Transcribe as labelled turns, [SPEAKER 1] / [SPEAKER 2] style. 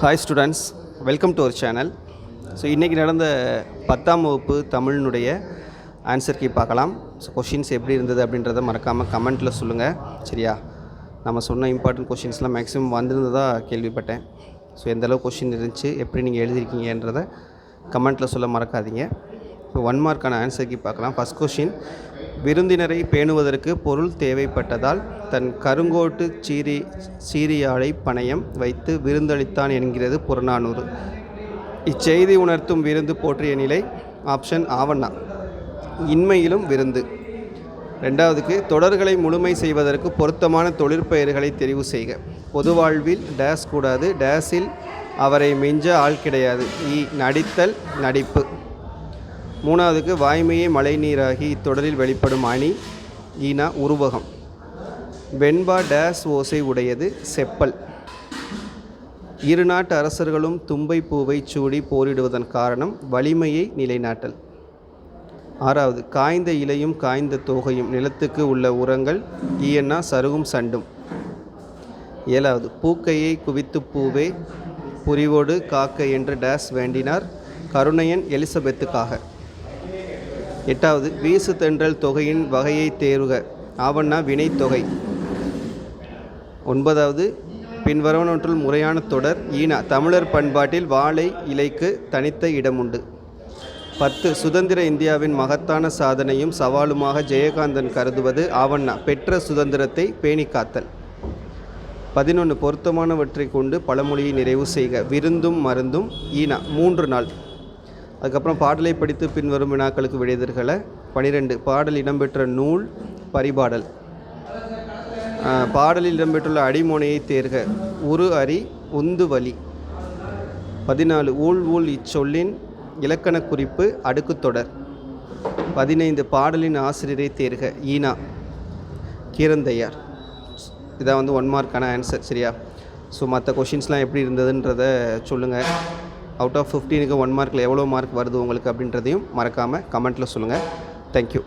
[SPEAKER 1] Hi students, welcome to our channel. So இன்றைக்கி நடந்த 10ஆம் வகுப்பு தமிழினுடைய ஆன்சர் கீ பார்க்கலாம். ஸோ கொஷின்ஸ் எப்படி இருந்தது அப்படின்றத மறக்காமல் கமெண்ட்டில் சொல்லுங்கள். சரியா? நம்ம சொன்ன இம்பார்ட்டன்ட் கொஷின்ஸ்லாம் மேக்ஸிமம் வந்திருந்ததாக கேள்விப்பட்டேன். ஸோ எந்தளவு கொஷின் இருந்துச்சு, எப்படி நீங்கள் எழுதியிருக்கீங்கன்றதை கமெண்ட்டில் சொல்ல மறக்காதீங்க. இப்போ 1 மார்க்கான ஆன்சர் கீ பார்க்கலாம். ஃபஸ்ட் கொஷின்: விருந்தினரை பேணுவதற்கு பொருள் தேவைப்பட்டதால் தன் கருங்கோட்டு சீரியாழை பணயம் வைத்து விருந்தளித்தான் என்கிறது புறநானூறு. இச்செய்தி உணர்த்தும் விருந்து போற்றிய நிலை. ஆப்ஷன் ஆவண்ணா. இன்மையிலும் விருந்து. ரெண்டாவதுக்கு, தொடர்களை முழுமை செய்வதற்கு பொருத்தமான தொழிற்பெயர்களை தெரிவு செய்க. பொது வாழ்வில் டேஸ் கூடாது, டேஸில் அவரை மிஞ்ச ஆள் கிடையாது. நடித்தல், நடிப்பு. மூணாவதுக்கு, வாய்மையே மழை நீராகி இத்தொடரில் வெளிப்படும் அணி. உருவகம். வெண்பா டேஸ் ஓசை உடையது, செப்பல். இரு நாட்டு அரசர்களும் தும்பை பூவை சூடி போரிடுவதன் காரணம் வலிமையை நிலைநாட்டல். ஆறாவது, காய்ந்த இலையும் காய்ந்த தோகையும் நிலத்துக்கு உள்ள உரங்கள். சருகும் சண்டும். ஏழாவது, பூக்கையை குவித்து பூவே புரிவோடு காக்க என்று டேஸ் வேண்டினார் கருணையன் எலிசபெத்துக்காக. எட்டாவது, வீசு தென்றல் தொகையின் வகையை தேர்க. ஆவண்ணா வினைத்தொகை. ஒன்பதாவது, பின்வருவனவற்றுள் முறையான தொடர். தமிழர் பண்பாட்டில் வாழை இலைக்கு தனித்த இடமுண்டு. 10, சுதந்திர இந்தியாவின் மகத்தான சாதனையும் சவாலுமாக ஜெயகாந்தன் கருதுவது. ஆவண்ணா பெற்ற சுதந்திரத்தை பேணி காத்தல். 11, பொருத்தமானவற்றை கொண்டு பழமொழியை நிறைவு செய்க. விருந்தும் மருந்தும். 3 நாள். அதுக்கப்புறம் பாடலை படித்து பின்வரும் வினாக்களுக்கு விடைதற்களை. 12, பாடல் இடம்பெற்ற நூல். பரிபாடல். பாடலில் இடம்பெற்றுள்ள அடிமோனையை தேர்க. உரு அரி உந்து வலி. 14, ஊழ் இச்சொல்லின் இலக்கண குறிப்பு. அடுக்குத்தொடர். 15, பாடலின் ஆசிரியரை தேர்க. கீரந்தையார். இதான் 1 மார்க்கான ஆன்சர். சரியா? ஸோ மற்ற கொஷின்ஸ்லாம் எப்படி இருந்ததுன்றதை சொல்லுங்கள். அவுட் ஆஃப் 15க்கு 1 மார்க்கில் எவ்வளோ மார்க் வருது உங்களுக்கு அப்படின்றதையும் மறக்காமல் கமெண்ட்டில் சொல்லுங்கள். தேங்க்யூ.